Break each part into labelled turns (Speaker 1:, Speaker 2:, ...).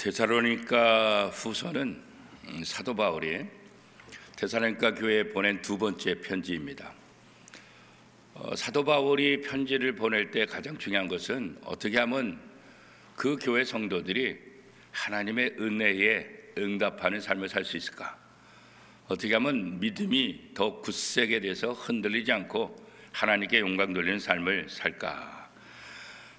Speaker 1: 데살로니가 후서는 사도 바울이 데살로니가 교회에 보낸 두 번째 편지입니다. 사도 바울이 편지를 보낼 때 가장 중요한 것은 어떻게 하면 그 교회 성도들이 하나님의 은혜에 응답하는 삶을 살 수 있을까? 어떻게 하면 믿음이 더 굳세게 돼서 흔들리지 않고 하나님께 영광 돌리는 삶을 살까?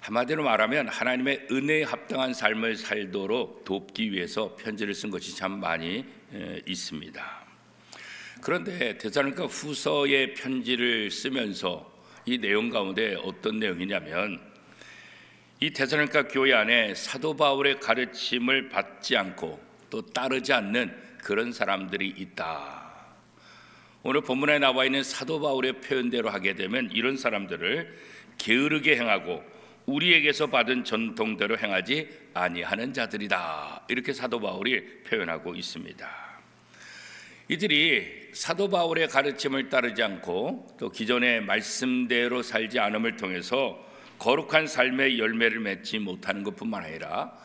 Speaker 1: 한마디로 말하면 하나님의 은혜에 합당한 삶을 살도록 돕기 위해서 편지를 쓴 것이 참 많이 있습니다. 그런데 데살로니가 후서의 편지를 쓰면서 이 내용 가운데 어떤 내용이냐면, 이 데살로니가 교회 안에 사도 바울의 가르침을 받지 않고 또 따르지 않는 그런 사람들이 있다. 오늘 본문에 나와 있는 사도 바울의 표현대로 하게 되면 이런 사람들을 게으르게 행하고 우리에게서 받은 전통대로 행하지 아니하는 자들이다. 이렇게 사도 바울이 표현하고 있습니다. 이들이 사도 바울의 가르침을 따르지 않고 또 기존의 말씀대로 살지 않음을 통해서 거룩한 삶의 열매를 맺지 못하는 것뿐만 아니라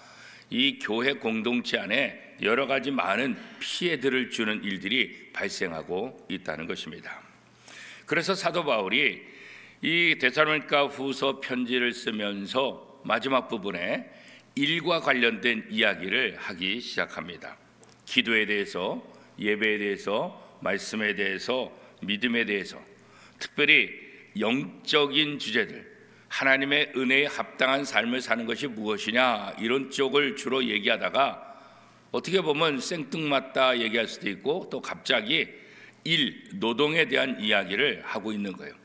Speaker 1: 이 교회 공동체 안에 여러 가지 많은 피해들을 주는 일들이 발생하고 있다는 것입니다. 그래서 사도 바울이 이 데살로니가 후서 편지를 쓰면서 마지막 부분에 일과 관련된 이야기를 하기 시작합니다. 기도에 대해서, 예배에 대해서, 말씀에 대해서, 믿음에 대해서, 특별히 영적인 주제들, 하나님의 은혜에 합당한 삶을 사는 것이 무엇이냐, 이런 쪽을 주로 얘기하다가 어떻게 보면 생뚱맞다 얘기할 수도 있고 또 갑자기 노동에 대한 이야기를 하고 있는 거예요.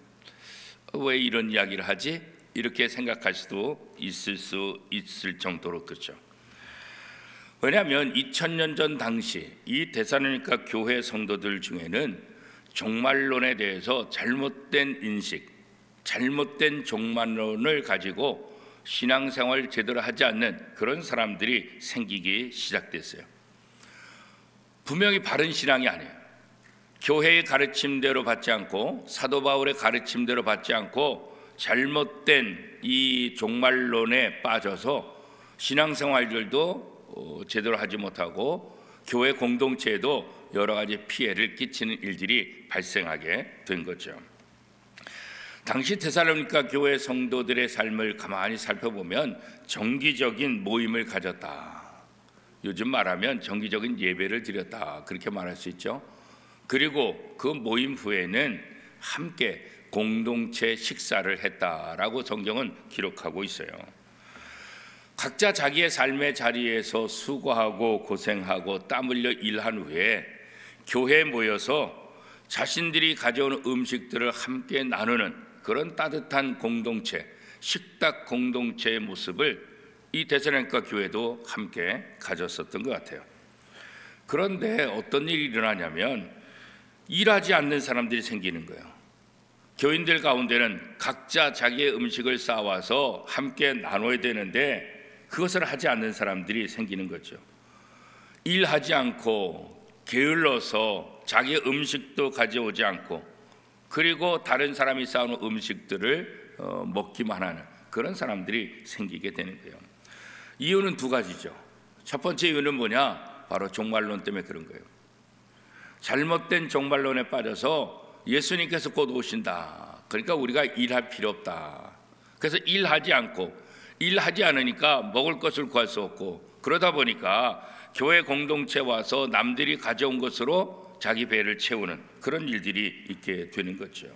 Speaker 1: 왜 이런 이야기를 하지? 이렇게 생각할 수도 있을 정도로 그렇죠. 왜냐하면 2000년 전 당시 이 데살로니가 교회 성도들 중에는 종말론에 대해서 잘못된 인식, 잘못된 종말론을 가지고 신앙생활을 제대로 하지 않는 그런 사람들이 생기기 시작됐어요. 분명히 바른 신앙이 아니에요. 교회의 가르침대로 받지 않고 사도 바울의 가르침대로 받지 않고 잘못된 이 종말론에 빠져서 신앙생활들도 제대로 하지 못하고 교회 공동체에도 여러 가지 피해를 끼치는 일들이 발생하게 된 거죠. 당시 데살로니가 교회 성도들의 삶을 가만히 살펴보면 정기적인 모임을 가졌다. 요즘 말하면 정기적인 예배를 드렸다. 그렇게 말할 수 있죠. 그리고 그 모임 후에는 함께 공동체 식사를 했다라고 성경은 기록하고 있어요. 각자 자기의 삶의 자리에서 수고하고 고생하고 땀 흘려 일한 후에 교회에 모여서 자신들이 가져오는 음식들을 함께 나누는 그런 따뜻한 공동체, 식탁 공동체의 모습을 이 데살로니가 교회도 함께 가졌었던 것 같아요. 그런데 어떤 일이 일어나냐면 일하지 않는 사람들이 생기는 거예요. 교인들 가운데는 각자 자기의 음식을 싸와서 함께 나눠야 되는데 그것을 하지 않는 사람들이 생기는 거죠. 일하지 않고 게을러서 자기의 음식도 가져오지 않고 그리고 다른 사람이 싸우는 음식들을 먹기만 하는 그런 사람들이 생기게 되는 거예요. 이유는 두 가지죠. 첫 번째 이유는 뭐냐? 바로 종말론 때문에 그런 거예요. 잘못된 종말론에 빠져서 예수님께서 곧 오신다. 그러니까 우리가 일할 필요 없다. 그래서 일하지 않으니까 먹을 것을 구할 수 없고 그러다 보니까 교회 공동체 와서 남들이 가져온 것으로 자기 배를 채우는 그런 일들이 있게 되는 거죠.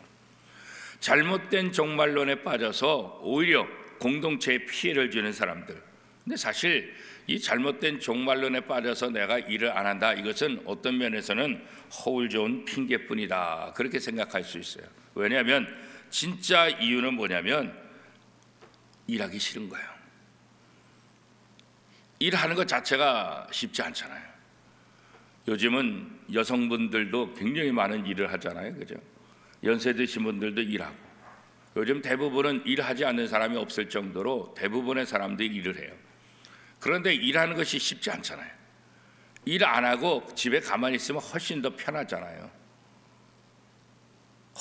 Speaker 1: 잘못된 종말론에 빠져서 오히려 공동체에 피해를 주는 사람들. 근데 사실 이 잘못된 종말론에 빠져서 내가 일을 안 한다, 이것은 어떤 면에서는 허울 좋은 핑계뿐이다, 그렇게 생각할 수 있어요. 왜냐하면 진짜 이유는 뭐냐면 일하기 싫은 거예요. 일하는 것 자체가 쉽지 않잖아요. 요즘은 여성분들도 굉장히 많은 일을 하잖아요, 그죠? 연세 드신 분들도 일하고 요즘 대부분은 일하지 않는 사람이 없을 정도로 대부분의 사람들이 일을 해요. 그런데 일하는 것이 쉽지 않잖아요. 일 안 하고 집에 가만히 있으면 훨씬 더 편하잖아요.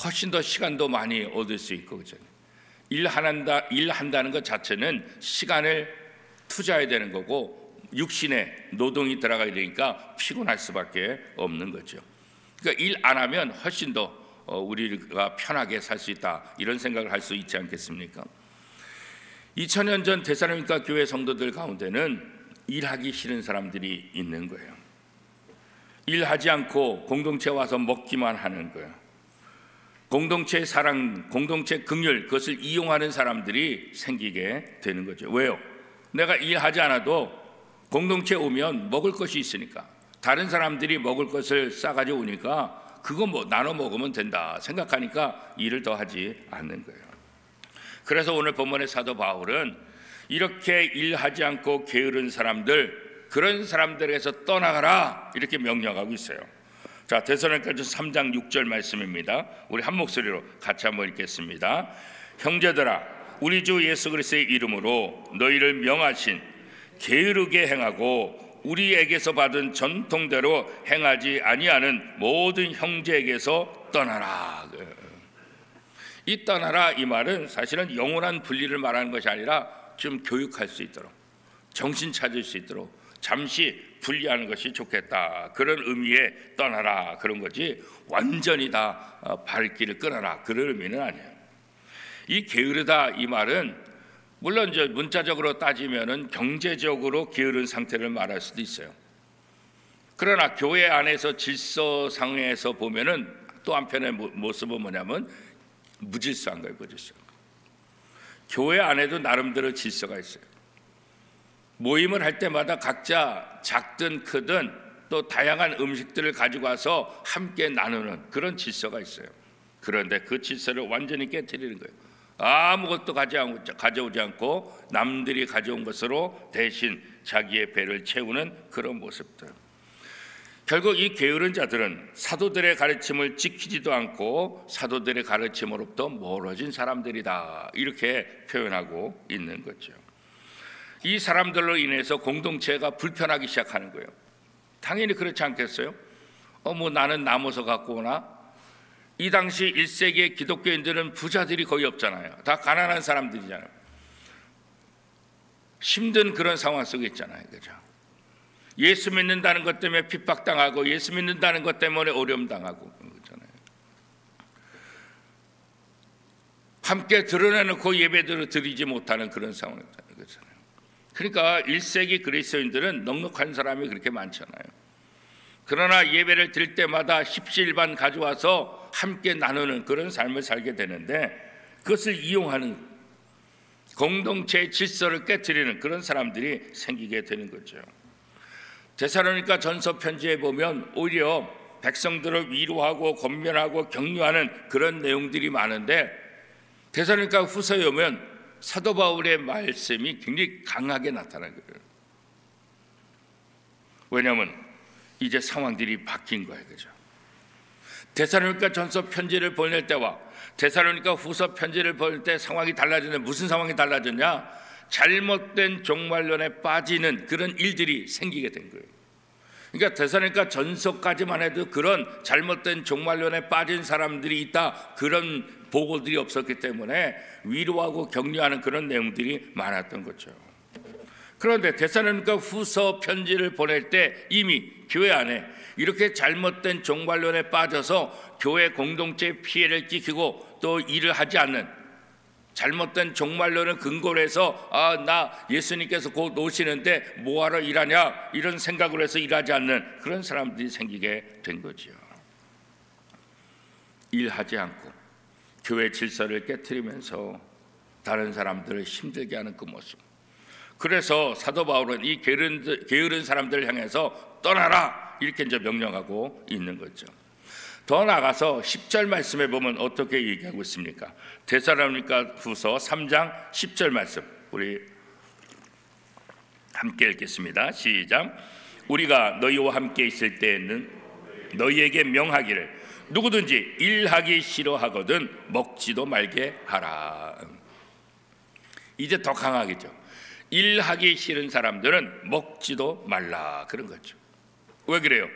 Speaker 1: 훨씬 더 시간도 많이 얻을 수 있고, 그죠? 일한다는 것 자체는 시간을 투자해야 되는 거고 육신의 노동이 들어가야 되니까 피곤할 수밖에 없는 거죠. 그러니까 일 안 하면 훨씬 더 우리가 편하게 살 수 있다, 이런 생각을 할 수 있지 않겠습니까? 2000년 전 데살로니가 교회 성도들 가운데는 일하기 싫은 사람들이 있는 거예요. 일하지 않고 공동체 와서 먹기만 하는 거예요. 공동체의 사랑, 공동체 긍휼, 그것을 이용하는 사람들이 생기게 되는 거죠. 왜요? 내가 일하지 않아도 공동체에 오면 먹을 것이 있으니까, 다른 사람들이 먹을 것을 싸가지고 오니까 그거 뭐 나눠 먹으면 된다 생각하니까 일을 더 하지 않는 거예요. 그래서 오늘 본문의 사도 바울은 이렇게 일하지 않고 게으른 사람들, 그런 사람들에게서 떠나가라, 이렇게 명령하고 있어요. 자, 데살로니가전서 3장 6절 말씀입니다. 우리 한 목소리로 같이 한번 읽겠습니다. 형제들아, 우리 주 예수 그리스도의 이름으로 너희를 명하신 게으르게 행하고 우리에게서 받은 전통대로 행하지 아니하는 모든 형제에게서 떠나라. 이 떠나라, 이 말은 사실은 영원한 분리를 말하는 것이 아니라 좀 교육할 수 있도록, 정신 차릴 수 있도록 잠시 분리하는 것이 좋겠다, 그런 의미의 떠나라, 그런 거지 완전히 다 발길을 끊어라, 그런 의미는 아니에요. 이 게으르다, 이 말은 물론 이제 문자적으로 따지면은 경제적으로 게으른 상태를 말할 수도 있어요. 그러나 교회 안에서 질서상에서 보면은 또 한편의 모습은 뭐냐면 무질서한 거예요. 무질서. 교회 안에도 나름대로 질서가 있어요. 모임을 할 때마다 각자 작든 크든 또 다양한 음식들을 가지고 와서 함께 나누는 그런 질서가 있어요. 그런데 그 질서를 완전히 깨트리는 거예요. 아무것도 가져오지 않고 남들이 가져온 것으로 대신 자기의 배를 채우는 그런 모습들. 결국 이 게으른 자들은 사도들의 가르침을 지키지도 않고 사도들의 가르침으로부터 멀어진 사람들이다, 이렇게 표현하고 있는 거죠. 이 사람들로 인해서 공동체가 불편하기 시작하는 거예요. 당연히 그렇지 않겠어요? 뭐 나는 남아서 갖고 오나? 이 당시 1세기의 기독교인들은 부자들이 거의 없잖아요. 다 가난한 사람들이잖아요. 힘든 그런 상황 속에 있잖아요. 그죠? 예수 믿는다는 것 때문에 핍박당하고 예수 믿는다는 것 때문에 어려움 당하고 그러잖아요. 함께 드러내놓고 예배들을 드리지 못하는 그런 상황이잖아요. 그러니까 1세기 그리스도인들은 넉넉한 사람이 그렇게 많잖아요. 그러나 예배를 드릴 때마다 십시일반 가져와서 함께 나누는 그런 삶을 살게 되는데, 그것을 이용하는 공동체의 질서를 깨트리는 그런 사람들이 생기게 되는 거죠. 데살로니가 전서 편지에 보면 오히려 백성들을 위로하고 권면하고 격려하는 그런 내용들이 많은데, 데살로니가 후서에 오면 사도 바울의 말씀이 굉장히 강하게 나타나는 거예요. 왜냐하면 이제 상황들이 바뀐 거예요. 그죠? 데살로니가 전서 편지를 보낼 때와 데살로니가 후서 편지를 보낼 때 상황이 달라졌는데, 무슨 상황이 달라졌냐? 잘못된 종말론에 빠지는 그런 일들이 생기게 된 거예요. 그러니까 데살로니가 전서까지만 해도 그런 잘못된 종말론에 빠진 사람들이 있다, 그런 보고들이 없었기 때문에 위로하고 격려하는 그런 내용들이 많았던 거죠. 그런데 데살로니가 후서 편지를 보낼 때 이미 교회 안에 이렇게 잘못된 종말론에 빠져서 교회 공동체에 피해를 끼치고 또 일을 하지 않는, 잘못된 종말론을 근거로 해서 나 예수님께서 곧 오시는데 뭐하러 일하냐, 이런 생각으로 해서 일하지 않는 그런 사람들이 생기게 된 거죠. 일하지 않고 교회 질서를 깨트리면서 다른 사람들을 힘들게 하는 그 모습. 그래서 사도 바울은 이 게으른 사람들을 향해서 떠나라, 이렇게 이제 명령하고 있는 거죠. 더 나아가서 10절 말씀에 보면 어떻게 얘기하고 있습니까? 데살로니가 후서 3장 10절 말씀, 우리 함께 읽겠습니다. 시작. 우리가 너희와 함께 있을 때에는 너희에게 명하기를 누구든지 일하기 싫어하거든 먹지도 말게 하라. 이제 더 강하겠죠. 일하기 싫은 사람들은 먹지도 말라, 그런 거죠. 왜 그래요?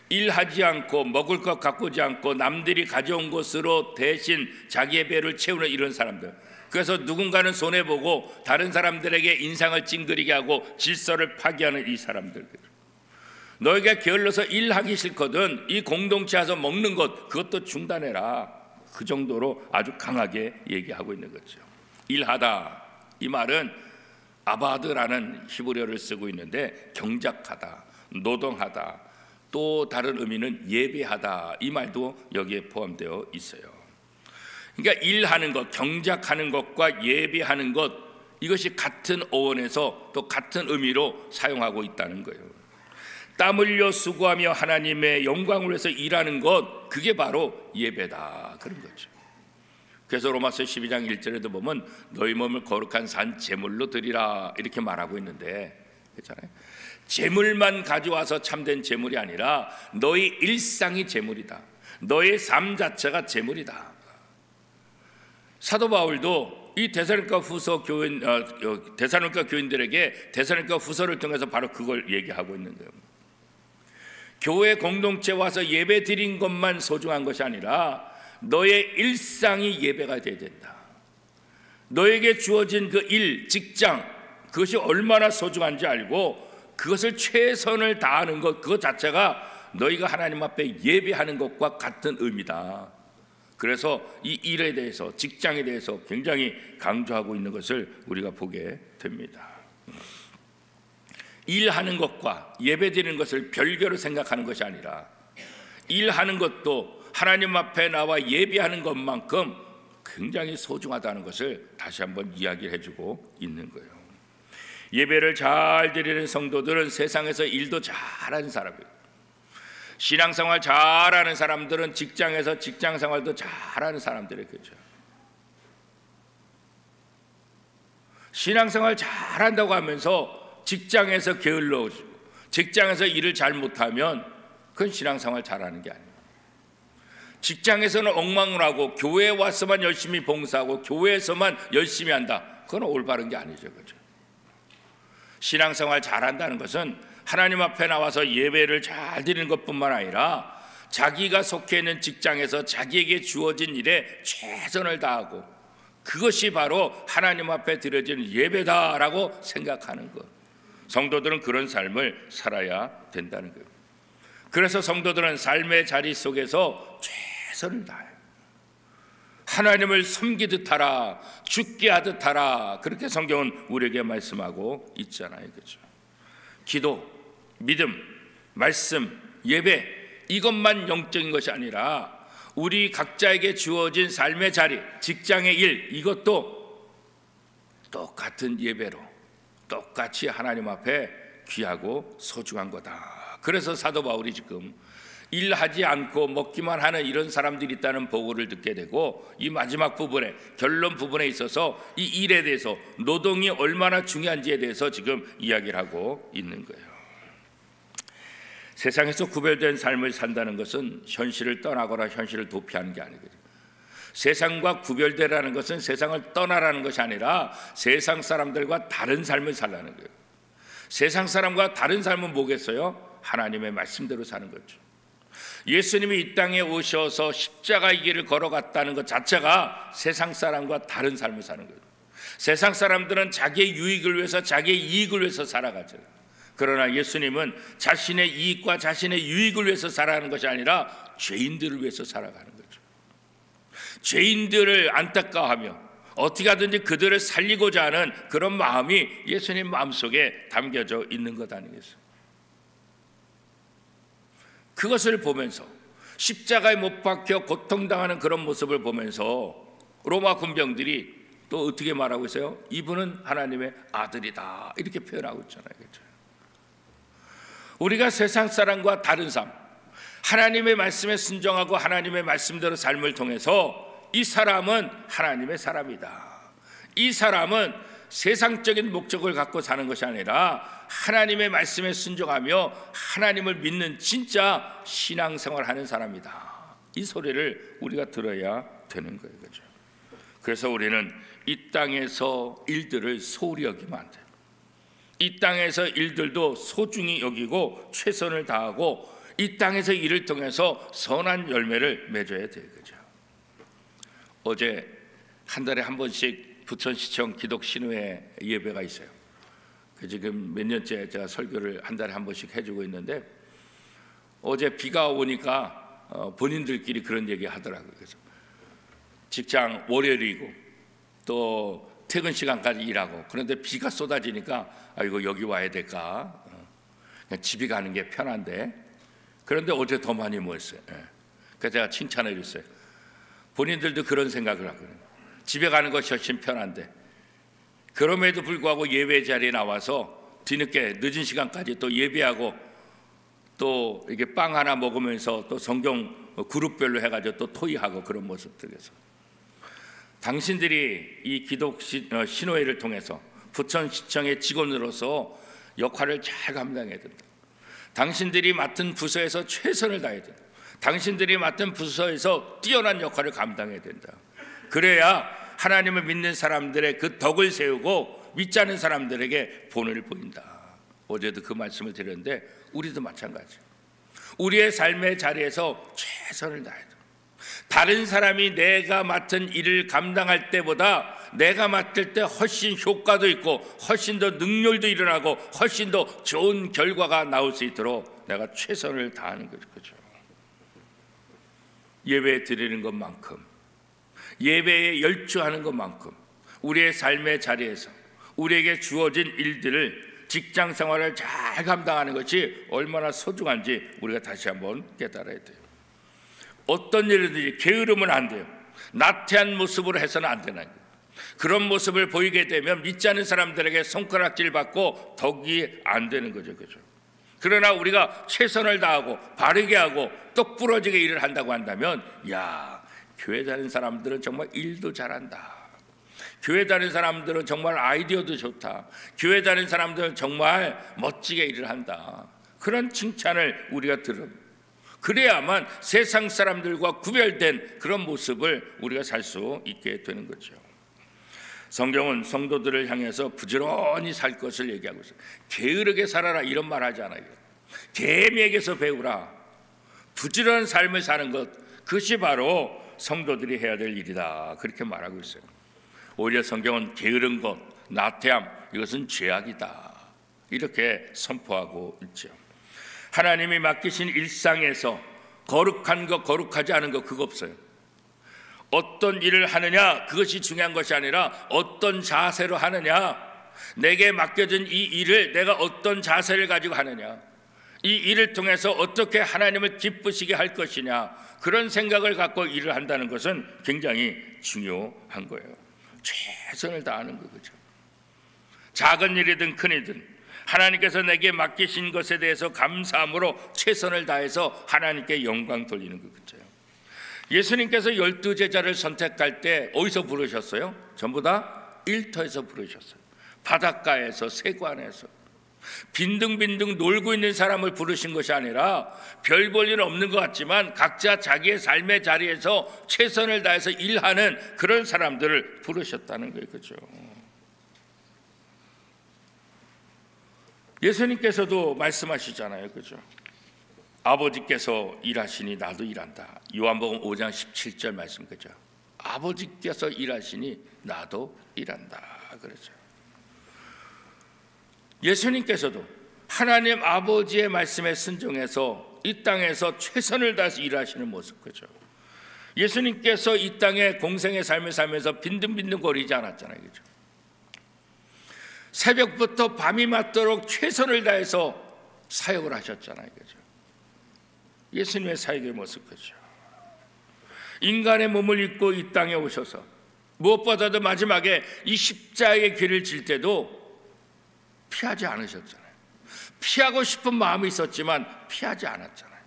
Speaker 1: 일하지 않고 먹을 것 가꾸지 않고 남들이 가져온 것으로 대신 자기의 배를 채우는 이런 사람들, 그래서 누군가는 손해보고 다른 사람들에게 인상을 찡그리게 하고 질서를 파괴하는 이 사람들, 너희가 게을러서 일하기 싫거든 이 공동체 와서 먹는 것 그것도 중단해라. 그 정도로 아주 강하게 얘기하고 있는 거죠. 일하다, 이 말은 아바드라는 히브리어를 쓰고 있는데 경작하다, 노동하다, 또 다른 의미는 예배하다, 이 말도 여기에 포함되어 있어요. 그러니까 일하는 것, 경작하는 것과 예배하는 것, 이것이 같은 어원에서 또 같은 의미로 사용하고 있다는 거예요. 땀 흘려 수고하며 하나님의 영광을 위해서 일하는 것, 그게 바로 예배다, 그런 거죠. 그래서 로마서 12장 1절에도 보면 너희 몸을 거룩한 산 제물로 드리라 이렇게 말하고 있는데, 그렇잖아요. 제물만 가져와서 참된 제물이 아니라 너희 일상이 제물이다. 너의 삶 자체가 제물이다. 사도 바울도 이 데살로니가 교인들에게 데살로니가 후서를 통해서 바로 그걸 얘기하고 있는 거예요. 교회 공동체 와서 예배 드린 것만 소중한 것이 아니라 너의 일상이 예배가 되어야 된다. 너에게 주어진 그 일, 직장, 그것이 얼마나 소중한지 알고 그것을 최선을 다하는 것, 그것 자체가 너희가 하나님 앞에 예배하는 것과 같은 의미다. 그래서 이 일에 대해서, 직장에 대해서 굉장히 강조하고 있는 것을 우리가 보게 됩니다. 일하는 것과 예배드리는 것을 별개로 생각하는 것이 아니라 일하는 것도 하나님 앞에 나와 예배하는 것만큼 굉장히 소중하다는 것을 다시 한번 이야기를 해주고 있는 거예요. 예배를 잘 드리는 성도들은 세상에서 일도 잘하는 사람이에요. 신앙생활 잘하는 사람들은 직장에서 직장생활도 잘하는 사람들이에요. 그렇죠? 신앙생활 잘한다고 하면서 직장에서 게을러지고 직장에서 일을 잘 못하면 그건 신앙생활 잘하는 게 아니에요. 직장에서는 엉망을 하고 교회에 와서만 열심히 봉사하고 교회에서만 열심히 한다, 그건 올바른 게 아니죠. 그렇죠? 신앙생활 잘한다는 것은 하나님 앞에 나와서 예배를 잘 드리는 것뿐만 아니라 자기가 속해 있는 직장에서 자기에게 주어진 일에 최선을 다하고 그것이 바로 하나님 앞에 드려지는 예배다라고 생각하는 것. 성도들은 그런 삶을 살아야 된다는 거예요. 그래서 성도들은 삶의 자리 속에서 최선을 다해요. 하나님을 섬기듯 하라, 죽게 하듯 하라, 그렇게 성경은 우리에게 말씀하고 있잖아요. 그렇죠? 기도, 믿음, 말씀, 예배, 이것만 영적인 것이 아니라 우리 각자에게 주어진 삶의 자리, 직장의 일, 이것도 똑같은 예배로 똑같이 하나님 앞에 귀하고 소중한 거다. 그래서 사도 바울이 지금 일하지 않고 먹기만 하는 이런 사람들이 있다는 보고를 듣게 되고 이 마지막 부분에, 결론 부분에 있어서 이 일에 대해서, 노동이 얼마나 중요한지에 대해서 지금 이야기를 하고 있는 거예요. 세상에서 구별된 삶을 산다는 것은 현실을 떠나거나 현실을 도피하는 게 아니거든요. 세상과 구별되라는 것은 세상을 떠나라는 것이 아니라 세상 사람들과 다른 삶을 살라는 거예요. 세상 사람과 다른 삶은 뭐겠어요? 하나님의 말씀대로 사는 거죠. 예수님이 이 땅에 오셔서 십자가의 길을 걸어갔다는 것 자체가 세상 사람과 다른 삶을 사는 거예요. 세상 사람들은 자기의 유익을 위해서, 자기의 이익을 위해서 살아가죠. 그러나 예수님은 자신의 이익과 자신의 유익을 위해서 살아가는 것이 아니라 죄인들을 위해서 살아가는 거죠. 죄인들을 안타까워하며 어떻게 하든지 그들을 살리고자 하는 그런 마음이 예수님 마음속에 담겨져 있는 것 아니겠어요? 그것을 보면서 십자가에 못 박혀 고통당하는 그런 모습을 보면서 로마 군병들이 또 어떻게 말하고 있어요? 이분은 하나님의 아들이다, 이렇게 표현하고 있잖아요. 그렇죠? 우리가 세상 사람과 다른 삶, 하나님의 말씀에 순종하고 하나님의 말씀대로 삶을 통해서 이 사람은 하나님의 사람이다. 이 사람은 세상적인 목적을 갖고 사는 것이 아니라 하나님의 말씀에 순종하며 하나님을 믿는 진짜 신앙생활을 하는 사람이다. 이 소리를 우리가 들어야 되는 거예요. 그렇죠? 그래서 우리는 이 땅에서 일들을 소홀히 여기면 안 돼요. 이 땅에서 일들도 소중히 여기고 최선을 다하고 이 땅에서 일을 통해서 선한 열매를 맺어야 돼요. 그죠? 어제 한 달에 한 번씩 부천시청 기독신호회 예배가 있어요. 지금 몇 년째 제가 설교를 한 달에 한 번씩 해주고 있는데, 어제 비가 오니까 본인들끼리 그런 얘기 하더라고요. 그래서 직장 월요일이고 또 퇴근 시간까지 일하고, 그런데 비가 쏟아지니까 이거 여기 와야 될까? 그냥 집에 가는 게 편한데, 그런데 어제 더 많이 모였어요. 그래서 제가 칭찬해 줬어요. 본인들도 그런 생각을 하거든요. 집에 가는 것이 훨씬 편한데, 그럼에도 불구하고 예배 자리에 나와서 뒤늦게 늦은 시간까지 또 예배하고, 또 이게 빵 하나 먹으면서 또 성경 그룹별로 해가지고 또 토의하고, 그런 모습들에서 당신들이 이 기독 신호회를 통해서 부천시청의 직원으로서 역할을 잘 감당해야 된다. 당신들이 맡은 부서에서 최선을 다해야 된다. 당신들이 맡은 부서에서 뛰어난 역할을 감당해야 된다. 그래야 하나님을 믿는 사람들의 그 덕을 세우고 믿지 않는 사람들에게 본을 보인다. 어제도 그 말씀을 드렸는데, 우리도 마찬가지예요. 우리의 삶의 자리에서 최선을 다해야 된다. 다른 사람이 내가 맡은 일을 감당할 때보다 내가 맡을 때 훨씬 효과도 있고 훨씬 더 능률도 일어나고 훨씬 더 좋은 결과가 나올 수 있도록 내가 최선을 다하는 거죠. 예배 드리는 것만큼, 예배에 열중하는 것만큼 우리의 삶의 자리에서 우리에게 주어진 일들을, 직장 생활을 잘 감당하는 것이 얼마나 소중한지 우리가 다시 한번 깨달아야 돼요. 어떤 일이든지 게으르면 안 돼요. 나태한 모습으로 해서는 안 되는 거예요. 그런 모습을 보이게 되면 믿지 않는 사람들에게 손가락질 받고 덕이 안 되는 거죠. 그죠? 그러나 우리가 최선을 다하고 바르게 하고 똑부러지게 일을 한다고 한다면, 야, 교회 다니는 사람들은 정말 일도 잘한다. 교회 다니는 사람들은 정말 아이디어도 좋다. 교회 다니는 사람들은 정말 멋지게 일을 한다. 그런 칭찬을 우리가 들으면, 그래야만 세상 사람들과 구별된 그런 모습을 우리가 살 수 있게 되는 거죠. 성경은 성도들을 향해서 부지런히 살 것을 얘기하고 있어요. 게으르게 살아라 이런 말 하지 않아요. 개미에게서 배우라. 부지런한 삶을 사는 것, 그것이 바로 성도들이 해야 될 일이다, 그렇게 말하고 있어요. 오히려 성경은 게으른 것, 나태함, 이것은 죄악이다, 이렇게 선포하고 있죠. 하나님이 맡기신 일상에서 거룩한 것, 거룩하지 않은 것, 그거 없어요. 어떤 일을 하느냐, 그것이 중요한 것이 아니라 어떤 자세로 하느냐, 내게 맡겨진 이 일을 내가 어떤 자세를 가지고 하느냐, 이 일을 통해서 어떻게 하나님을 기쁘시게 할 것이냐, 그런 생각을 갖고 일을 한다는 것은 굉장히 중요한 거예요. 최선을 다하는 거죠. 작은 일이든 큰 일이든 하나님께서 내게 맡기신 것에 대해서 감사함으로 최선을 다해서 하나님께 영광 돌리는 거죠. 예수님께서 12제자를 선택할 때 어디서 부르셨어요? 전부 다 일터에서 부르셨어요. 바닷가에서, 세관에서 빈둥빈둥 놀고 있는 사람을 부르신 것이 아니라 별 볼 일 없는 것 같지만 각자 자기의 삶의 자리에서 최선을 다해서 일하는 그런 사람들을 부르셨다는 거예요. 그렇죠? 예수님께서도 말씀하시잖아요. 그렇죠? 아버지께서 일하시니 나도 일한다. 요한복음 5장 17절 말씀. 그죠? 아버지께서 일하시니 나도 일한다. 그렇죠? 예수님께서도 하나님 아버지의 말씀에 순종해서 이 땅에서 최선을 다해서 일하시는 모습. 그죠? 예수님께서 이 땅에 공생의 삶을 살면서 빈둥빈둥 거리지 않았잖아요. 그죠? 새벽부터 밤이 맞도록 최선을 다해서 사역을 하셨잖아요. 그죠? 예수님의 사역의 모습. 그죠? 인간의 몸을 입고 이 땅에 오셔서 무엇보다도 마지막에 이 십자가의 길을 질 때도 피하지 않으셨잖아요. 피하고 싶은 마음이 있었지만 피하지 않았잖아요.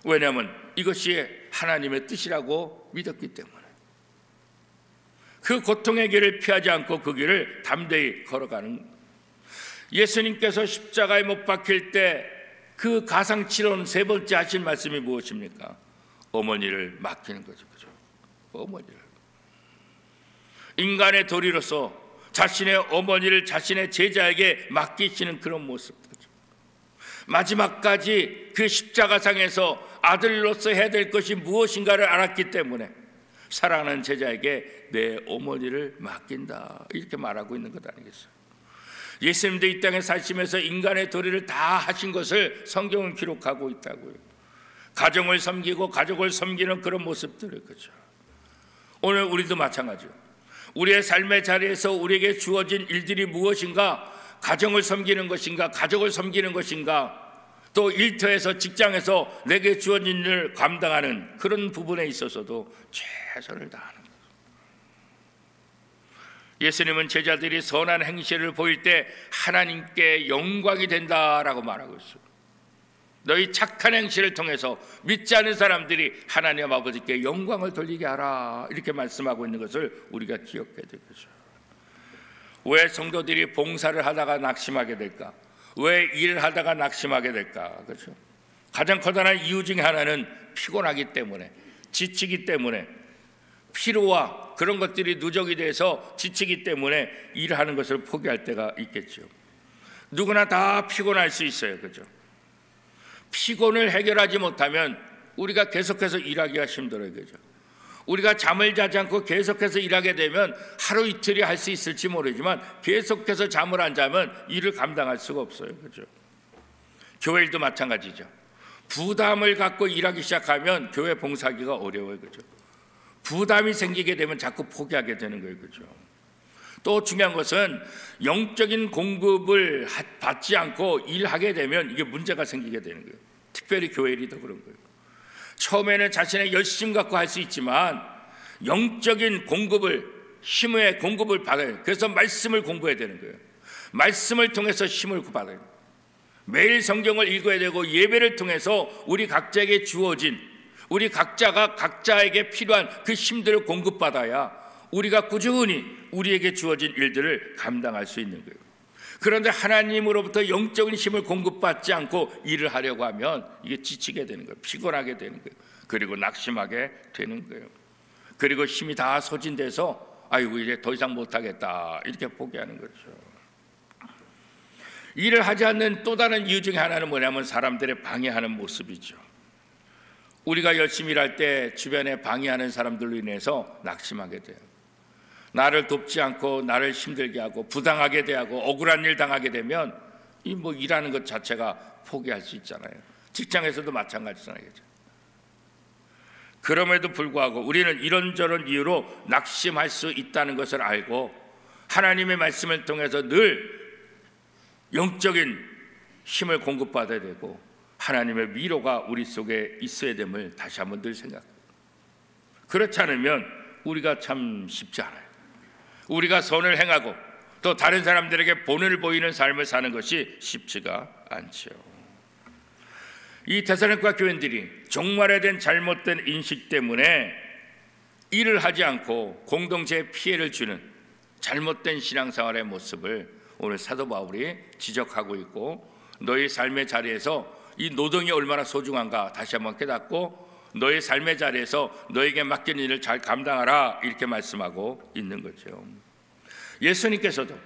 Speaker 1: 왜냐하면 이것이 하나님의 뜻이라고 믿었기 때문에. 그 고통의 길을 피하지 않고 그 길을 담대히 걸어가는. 예수님께서 십자가에 못 박힐 때 그 가상치료는 세 번째 하신 말씀이 무엇입니까? 어머니를 맡기는 거죠. 그죠? 어머니를. 인간의 도리로서 자신의 어머니를 자신의 제자에게 맡기시는 그런 모습이죠. 마지막까지 그 십자가상에서 아들로서 해야 될 것이 무엇인가를 알았기 때문에 사랑하는 제자에게 내 어머니를 맡긴다, 이렇게 말하고 있는 것 아니겠어요? 예수님도 이 땅에 사시면서 인간의 도리를 다 하신 것을 성경은 기록하고 있다고요. 가정을 섬기고 가족을 섬기는 그런 모습들을, 그죠? 오늘 우리도 마찬가지요. 우리의 삶의 자리에서 우리에게 주어진 일들이 무엇인가? 가정을 섬기는 것인가? 가족을 섬기는 것인가? 또 일터에서, 직장에서 내게 주어진 일을 감당하는 그런 부분에 있어서도 최선을 다하는 거예요. 예수님은 제자들이 선한 행실을 보일 때 하나님께 영광이 된다라고 말하고 있어요. 너희 착한 행실을 통해서 믿지 않은 사람들이 하나님 아버지께 영광을 돌리게 하라, 이렇게 말씀하고 있는 것을 우리가 기억해야 되겠죠. 왜 성도들이 봉사를 하다가 낙심하게 될까? 왜 일을 하다가 낙심하게 될까? 그렇죠? 가장 커다란 이유 중에 하나는 피곤하기 때문에, 지치기 때문에, 피로와 그런 것들이 누적이 돼서 지치기 때문에 일하는 것을 포기할 때가 있겠죠. 누구나 다 피곤할 수 있어요, 그렇죠? 피곤을 해결하지 못하면 우리가 계속해서 일하기가 힘들어요, 그렇죠? 우리가 잠을 자지 않고 계속해서 일하게 되면 하루 이틀이 할 수 있을지 모르지만 계속해서 잠을 안 자면 일을 감당할 수가 없어요, 그렇죠? 교회 일도 마찬가지죠. 부담을 갖고 일하기 시작하면 교회 봉사하기가 어려워요, 그렇죠? 부담이 생기게 되면 자꾸 포기하게 되는 거예요, 그렇죠? 또 중요한 것은 영적인 공급을 받지 않고 일하게 되면 이게 문제가 생기게 되는 거예요. 특별히 교회 일이 더 그런 거예요. 처음에는 자신의 열심 갖고 할 수 있지만 영적인 공급을, 힘의 공급을 받아요. 그래서 말씀을 공부해야 되는 거예요. 말씀을 통해서 힘을 받아요. 매일 성경을 읽어야 되고 예배를 통해서 우리 각자에게 주어진, 우리 각자가 각자에게 필요한 그 힘들을 공급받아야 우리가 꾸준히 우리에게 주어진 일들을 감당할 수 있는 거예요. 그런데 하나님으로부터 영적인 힘을 공급받지 않고 일을 하려고 하면 이게 지치게 되는 거예요. 피곤하게 되는 거예요. 그리고 낙심하게 되는 거예요. 그리고 힘이 다 소진돼서 아이고 이제 더 이상 못하겠다, 이렇게 포기하는 거죠. 일을 하지 않는 또 다른 이유 중에 하나는 뭐냐면 사람들의 방해하는 모습이죠. 우리가 열심히 일할 때 주변에 방해하는 사람들로 인해서 낙심하게 돼요. 나를 돕지 않고 나를 힘들게 하고 부당하게 대하고 억울한 일 당하게 되면 이 뭐 일하는 것 자체가 포기할 수 있잖아요. 직장에서도 마찬가지잖아요. 그럼에도 불구하고 우리는 이런저런 이유로 낙심할 수 있다는 것을 알고 하나님의 말씀을 통해서 늘 영적인 힘을 공급받아야 되고 하나님의 위로가 우리 속에 있어야 됨을 다시 한번 늘 생각합니다. 그렇지 않으면 우리가 참 쉽지 않아요. 우리가 선을 행하고 또 다른 사람들에게 본을 보이는 삶을 사는 것이 쉽지가 않죠. 이 데살로니가 교인들이 종말에 대한 잘못된 인식 때문에 일을 하지 않고 공동체에 피해를 주는 잘못된 신앙생활의 모습을 오늘 사도 바울이 지적하고 있고, 너희 삶의 자리에서 이 노동이 얼마나 소중한가 다시 한번 깨닫고 너의 삶의 자리에서 너에게 맡긴 일을 잘 감당하라, 이렇게 말씀하고 있는 거죠. 예수님께서도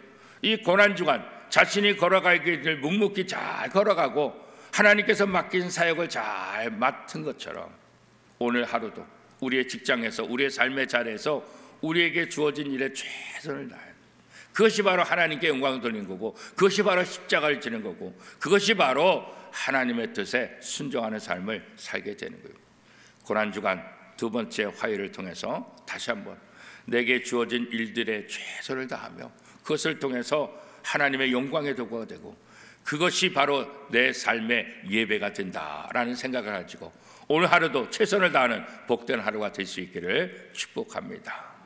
Speaker 1: 이 고난주간 자신이 걸어갈 길을 묵묵히 잘 걸어가고 하나님께서 맡긴 사역을 잘 맡은 것처럼 오늘 하루도 우리의 직장에서 우리의 삶의 자리에서 우리에게 주어진 일에 최선을 다해요. 그것이 바로 하나님께 영광을 돌리는 거고, 그것이 바로 십자가를 지는 거고, 그것이 바로 하나님의 뜻에 순종하는 삶을 살게 되는 거예요. 고난주간 두 번째 화요일을 통해서 다시 한번 내게 주어진 일들에 최선을 다하며 그것을 통해서 하나님의 영광의 도구가 되고 그것이 바로 내 삶의 예배가 된다라는 생각을 가지고 오늘 하루도 최선을 다하는 복된 하루가 될 수 있기를 축복합니다.